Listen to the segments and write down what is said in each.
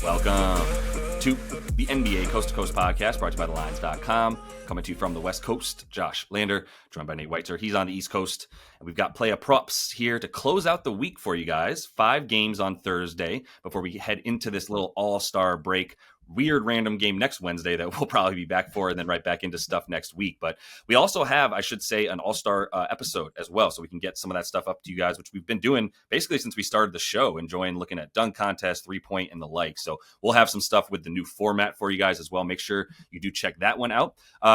Welcome to the NBA Coast to Coast podcast brought to you by thelines.com. Coming to you from the West Coast, Josh Lander, joined by Nate Weitzer. He's on the East Coast. And we've got Playa Props here to close out the week for you guys. 5 games on Thursday before we head into this little all-star break. Weird random game next Wednesday that we'll probably be back for, and then right back into stuff next week. But we also have, I should say, an all-star episode as well, so we can get some of that stuff up to you guys, which we've been doing basically since we started the show, enjoying looking at dunk contests, 3-point, and the like. So we'll have some stuff with the new format for you guys as well. Make sure you do check that one out.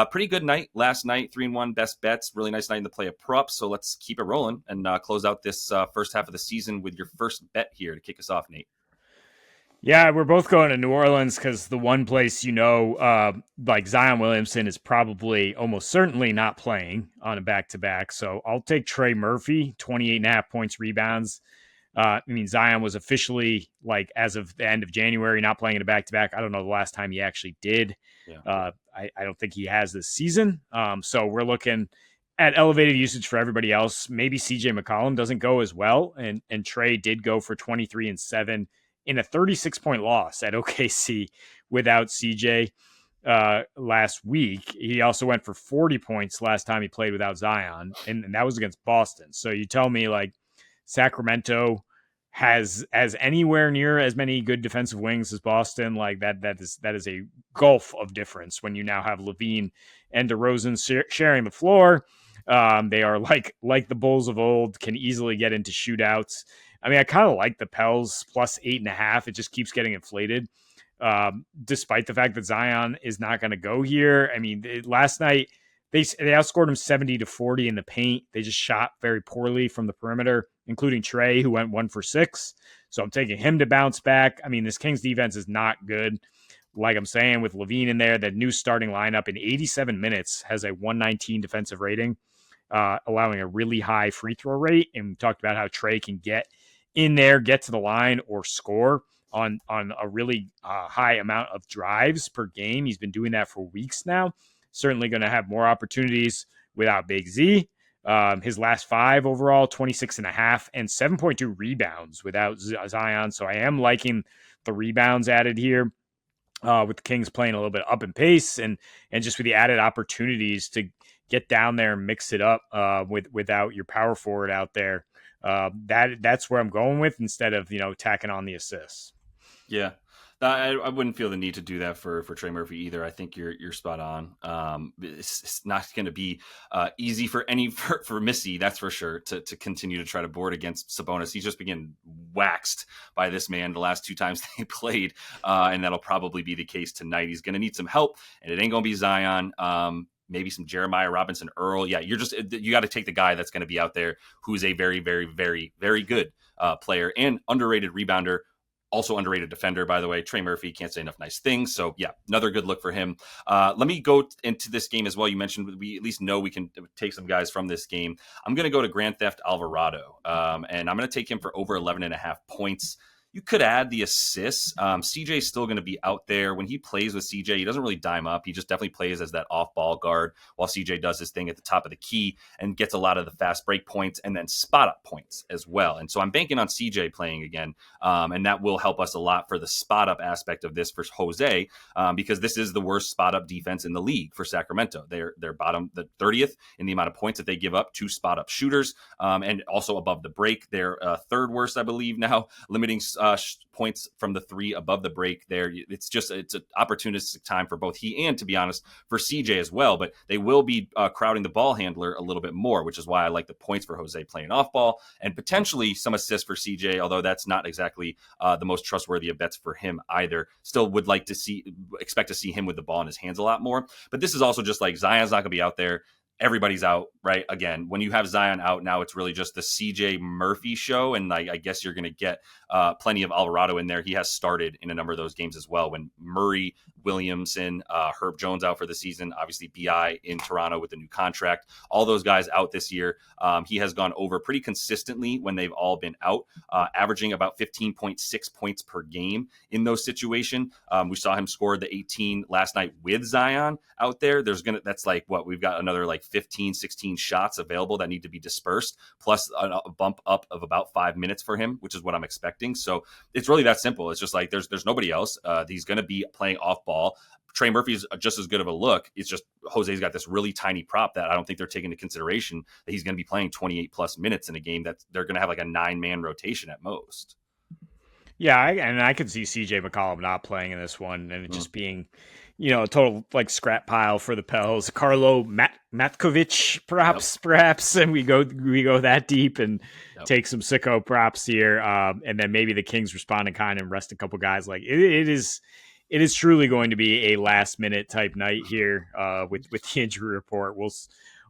Pretty good night last night, 3-1 best bets. Really nice night in the Playa Props. So let's keep it rolling and close out this first half of the season with your first bet here to kick us off, Nate. Yeah, we're both going to New Orleans because the one place, like Zion Williamson is probably almost certainly not playing on a back-to-back. So I'll take Trey Murphy, 28.5 points, rebounds. Zion was officially, like, as of the end of January, not playing in a back-to-back. I don't know the last time he actually did. Yeah. I don't think he has this season. So we're looking at elevated usage for everybody else. Maybe CJ McCollum doesn't go as well. And Trey did go for 23 and 7. In a 36-point loss at OKC without CJ last week. He also went for 40 points last time he played without Zion, and that was against Boston. So you tell me, like, Sacramento has anywhere near as many good defensive wings as Boston. Like, that is a gulf of difference when you now have Levine and DeRozan sharing the floor. They are like the Bulls of old, can easily get into shootouts. I kind of like the Pels plus 8.5. It just keeps getting inflated, despite the fact that Zion is not going to go here. Last night they outscored him 70-40 in the paint. They just shot very poorly from the perimeter, including Trey, who went 1 for 6. So I'm taking him to bounce back. This Kings defense is not good. Like I'm saying, with Levine in there, the new starting lineup in 87 minutes has a 119 defensive rating, allowing a really high free throw rate. And we talked about how Trey can get in there, get to the line, or score on a really high amount of drives per game. He's been doing that for weeks now. Certainly going to have more opportunities without Big Z. His last 5 overall, 26.5 and 7.2 rebounds without Zion. So I am liking the rebounds added here, with the Kings playing a little bit up in pace and just with the added opportunities to get down there and mix it up without your power forward out there. That's where I'm going with, instead of, tacking on the assists. Yeah. I wouldn't feel the need to do that for Trey Murphy either. I think you're spot on. It's not going to be easy for Missy, that's for sure, to continue to try to board against Sabonis. He's just been waxed by this man the last 2 times they played, and that'll probably be the case tonight. He's going to need some help, and it ain't going to be Zion. Maybe some Jeremiah Robinson Earl. Yeah, you got to take the guy that's going to be out there who's a very, very, very, very good player and underrated rebounder. Also underrated defender, by the way. Trey Murphy, can't say enough nice things. So, yeah, another good look for him. Let me go into this game as well. You mentioned we at least know we can take some guys from this game. I'm going to go to Grand Theft Alvarado, and I'm going to take him for over 11.5 points. You could add the assists. CJ is still going to be out there. When he plays with CJ, he doesn't really dime up. He just definitely plays as that off-ball guard while CJ does his thing at the top of the key and gets a lot of the fast break points and then spot-up points as well. And so I'm banking on CJ playing again, and that will help us a lot for the spot-up aspect of this for Jose, because this is the worst spot-up defense in the league for Sacramento. They're bottom, the 30th in the amount of points that they give up to spot-up shooters, and also above the break. They're third worst, I believe, now, limiting points from the 3 above the break there. It's an opportunistic time for both he and, to be honest, for CJ as well, but they will be crowding the ball handler a little bit more, which is why I like the points for Jose playing off ball and potentially some assists for CJ, although that's not exactly the most trustworthy of bets for him either. Still would expect to see him with the ball in his hands a lot more, but this is also just like Zion's not going to be out there. Everybody's out, right? Again, when you have Zion out now, it's really just the CJ Murphy show. And I guess you're going to get plenty of Alvarado in there. He has started in a number of those games as well when Murray Williamson, Herb Jones out for the season. Obviously, BI in Toronto with the new contract. All those guys out this year. He has gone over pretty consistently when they've all been out, averaging about 15.6 points per game in those situations. We saw him score the 18 last night with Zion out there. That's like what we've got another like 15, 16 shots available that need to be dispersed, plus a bump up of about 5 minutes for him, which is what I'm expecting. So it's really that simple. It's just like there's nobody else. He's going to be playing off ball. Trey Murphy's just as good of a look. It's just Jose's got this really tiny prop that I don't think they're taking into consideration that he's going to be playing 28 plus minutes in a game that they're going to have like a 9-man rotation at most. Yeah, I could see CJ McCollum not playing in this one and it just being, a total like scrap pile for the Pels. Carlo Matkovic, perhaps, and we go that deep and take some sicko props here, and then maybe the Kings respond in kind and rest a couple guys. Like it is truly going to be a last minute type night here with the injury report.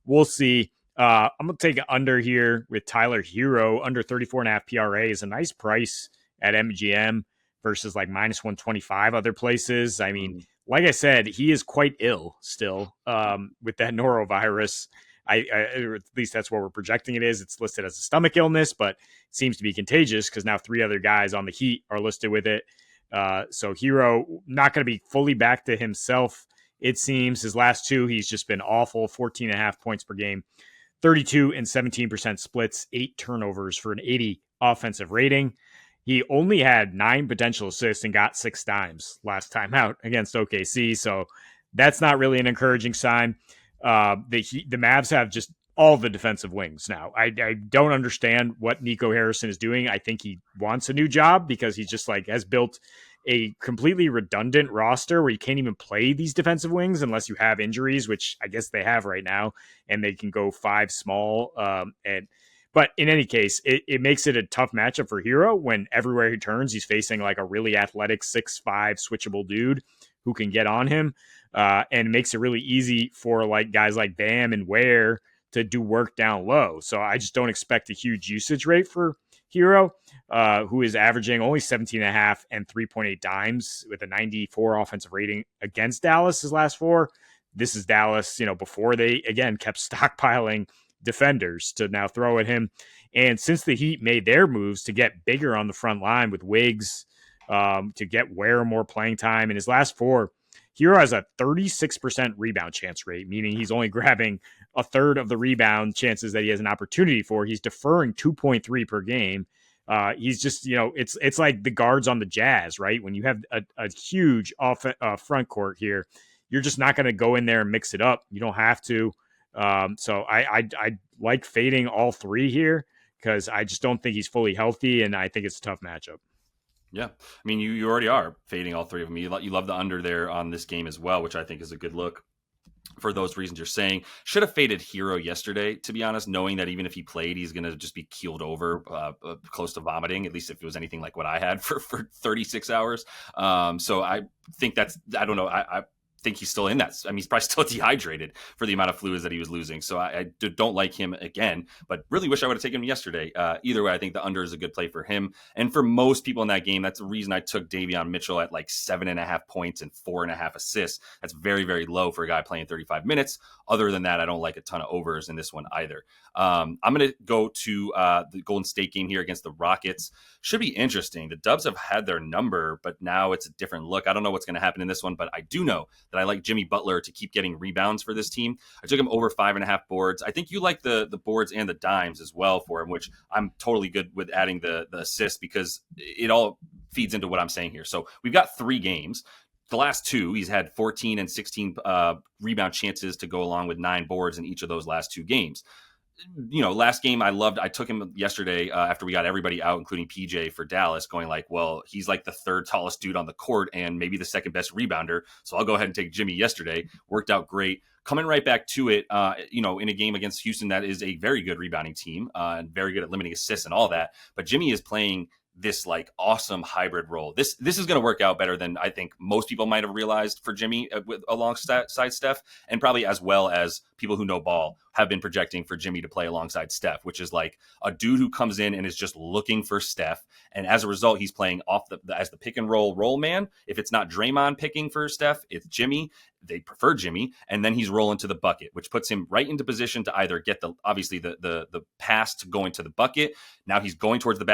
We'll see. I'm gonna take an under here with Tyler Hero under 34.5 PRA is a nice price at MGM versus like minus 125 other places. I mean, like I said, he is quite ill still with that norovirus. Or at least that's what we're projecting it is. It's listed as a stomach illness, but it seems to be contagious because now 3 other guys on the Heat are listed with it. So Hero not going to be fully back to himself. It seems his last 2, he's just been awful. 14.5 points per game, 32 and 17% splits, 8 turnovers for an 80 offensive rating. He only had 9 potential assists and got 6 dimes last time out against OKC. So that's not really an encouraging sign. The Mavs have just all the defensive wings now. I don't understand what Nico Harrison is doing. I think he wants a new job because he just like has built a completely redundant roster where you can't even play these defensive wings unless you have injuries, which I guess they have right now, and they can go 5 small. But in any case, it makes it a tough matchup for Hero when everywhere he turns, he's facing like a really athletic 6'5" switchable dude who can get on him. And makes it really easy for like guys like Bam and Ware to do work down low. So I just don't expect a huge usage rate for Hero, who is averaging only 17.5 and 3.8 dimes with a 94 offensive rating against Dallas his last 4. This is Dallas, before they, again, kept stockpiling defenders to now throw at him. And since the Heat made their moves to get bigger on the front line with Wiggs, to get Ware more playing time in his last 4, Hero has a 36% rebound chance rate, meaning he's only grabbing a third of the rebound chances that he has an opportunity for. He's deferring 2.3 per game. He's just, it's like the guards on the Jazz, right? When you have a huge front court here, you're just not going to go in there and mix it up. You don't have to. So I like fading all 3 here because I just don't think he's fully healthy, and I think it's a tough matchup. Yeah. I mean, you already are fading all 3 of them. You love the under there on this game as well, which I think is a good look for those reasons you're saying. Should have faded Hero yesterday, to be honest, knowing that even if he played, he's going to just be keeled over, close to vomiting, at least if it was anything like what I had for 36 hours. So I think I don't know. I think he's still in that. I mean, he's probably still dehydrated for the amount of fluids that he was losing. So I don't like him again, but really wish I would have taken him yesterday. Either way, I think the under is a good play for him. And for most people in that game, that's the reason I took Davion Mitchell at like 7.5 points and 4.5 assists. That's very, very low for a guy playing 35 minutes. Other than that, I don't like a ton of overs in this one either. I'm going to go to the Golden State game here against the Rockets. Should be interesting. The Dubs have had their number, but now it's a different look. I don't know what's going to happen in this one, but I do know that I like Jimmy Butler to keep getting rebounds for this team. I took him over 5.5 boards. I think you like the boards and the dimes as well for him, which I'm totally good with adding the assists because it all feeds into what I'm saying here. So we've got 3 games. The last 2, he's had 14 and 16 rebound chances to go along with 9 boards in each of those last 2 games. Last game I took him yesterday after we got everybody out, including PJ for Dallas, going like, well, he's like the 3rd tallest dude on the court and maybe the 2nd best rebounder. So I'll go ahead and take Jimmy yesterday. Worked out great. Coming right back to it, in a game against Houston, that is a very good rebounding team and very good at limiting assists and all that. But Jimmy is playing this like awesome hybrid role. This is going to work out better than I think most people might have realized for Jimmy with alongside Steph, and probably as well as people who know ball have been projecting for Jimmy to play alongside Steph, which is like a dude who comes in and is just looking for Steph. And as a result, he's playing off as the pick and roll man. If it's not Draymond picking for Steph, it's Jimmy. They prefer Jimmy, and then he's rolling to the bucket, which puts him right into position to either get the pass to go into the bucket. Now he's going towards the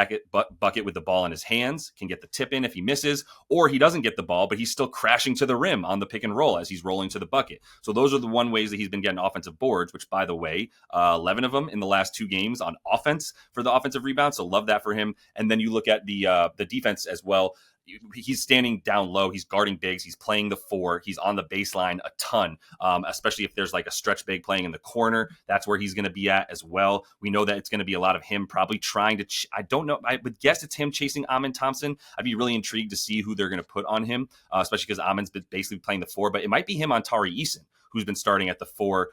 bucket with the ball in his hands, can get the tip in if he misses, or he doesn't get the ball, but he's still crashing to the rim on the pick and roll as he's rolling to the bucket. So those are the one ways that he's been getting offensive boards, which, by the way, 11 of them in the last 2 games on offense for the offensive rebound. So love that for him. And then you look at the defense as well. He's standing down low. He's guarding bigs. He's playing the 4. He's on the baseline a ton, especially if there's like a stretch big playing in the corner. That's where he's going to be at as well. We know that it's going to be a lot of him probably trying to, I don't know. I would guess it's him chasing Amin Thompson. I'd be really intrigued to see who they're going to put on him, especially because Amin's been basically playing the 4, but it might be him on Tari Eason, who's been starting at the 4,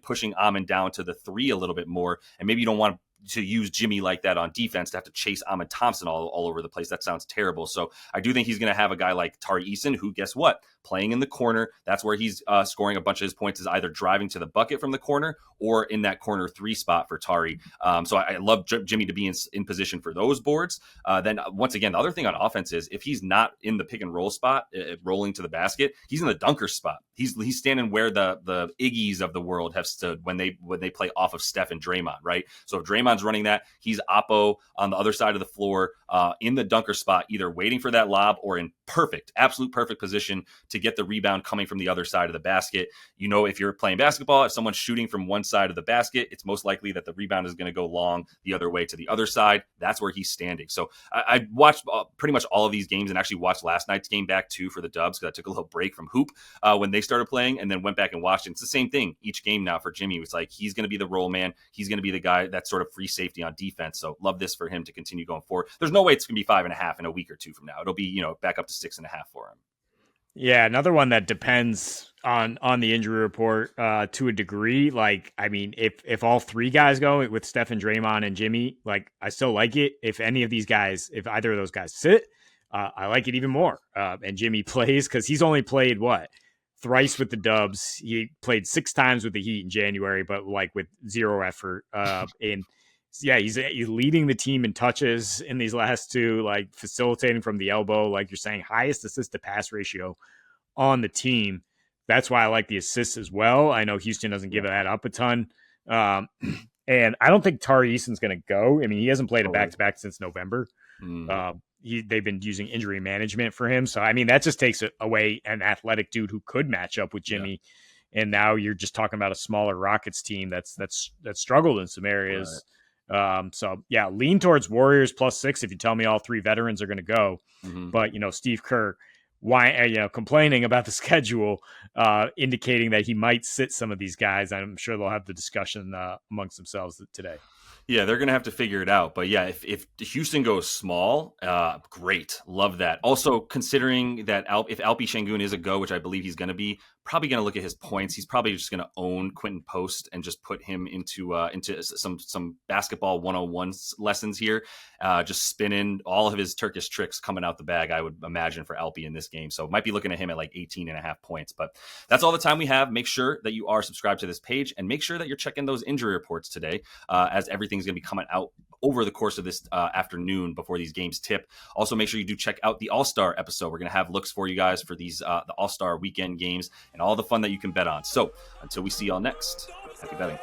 pushing Amin down to the 3 a little bit more. And maybe you don't want to use Jimmy like that on defense to have to chase Amin Thompson all over the place. That sounds terrible. So I do think he's going to have a guy like Tari Eason, who, guess what, playing in the corner. That's where he's scoring a bunch of his points, is either driving to the bucket from the corner or in that corner 3 spot for Tari. So I love Jimmy to be in position for those boards. Then once again, the other thing on offense is if he's not in the pick and roll spot, rolling to the basket, he's in the dunker spot. He's standing where the Iggies of the world have stood when they play off of Steph and Draymond, right? So if Draymond's running that, he's Oppo on the other side of the floor in the dunker spot, either waiting for that lob or in absolute perfect position to get the rebound coming from the other side of the basket. You know, if you're playing basketball, if someone's shooting from one side of the basket, it's most likely that the rebound is going to go long the other way to the other side. That's where he's standing. So I watched pretty much all of these games, and actually watched last night's game back too for the Dubs, because I took a little break from hoop when they started playing, and then went back and watched it. It's the same thing each game now for Jimmy. It's like he's going to be the roll man. He's going to be the guy that's sort of free safety on defense. So love this for him to continue going forward. There's no way it's going to be 5.5 in a week or 2 from now. It'll be, back up to 6.5 for him. Yeah, another one that depends on the injury report to a degree. Like, I mean, if all 3 guys go with Steph and Draymond and Jimmy, like, I still like it. If any of these guys, if either of those guys sit, I like it even more. And Jimmy plays, because he's only played thrice with the Dubs. He played 6 times with the Heat in January, but like with 0 effort. And yeah, he's leading the team in touches in these last 2, like facilitating from the elbow, like you're saying, highest assist to pass ratio on the team. That's why I like the assists as well. I know Houston doesn't give that up a ton. And I don't think Tari Eason's going to go. I mean, he hasn't played a back-to-back since November. They've been using injury management for him. So, I mean, that just takes away an athletic dude who could match up with Jimmy. Yeah. And now you're just talking about a smaller Rockets team that's struggled in some areas. Right. So yeah, lean towards Warriors +6 if you tell me all 3 veterans are going to go. But Steve Kerr, complaining about the schedule, indicating that he might sit some of these guys. I'm sure they'll have the discussion amongst themselves today. Yeah, they're going to have to figure it out. But yeah, if Houston goes small, great. Love that. Also, considering that if Alpi Şengün is a go, which I believe he's going to be, probably going to look at his points. He's probably just going to own Quentin Post and just put him into some basketball 101 lessons here. Just spinning all of his Turkish tricks coming out the bag, I would imagine, for Alpi in this game. So might be looking at him at like 18.5 points. But that's all the time we have. Make sure that you are subscribed to this page, and make sure that you're checking those injury reports today, as everything's going to be coming out over the course of this afternoon before these games tip. Also, make sure you do check out the All-Star episode. We're going to have looks for you guys for these the All-Star weekend games and all the fun that you can bet on. So until we see y'all next, happy betting.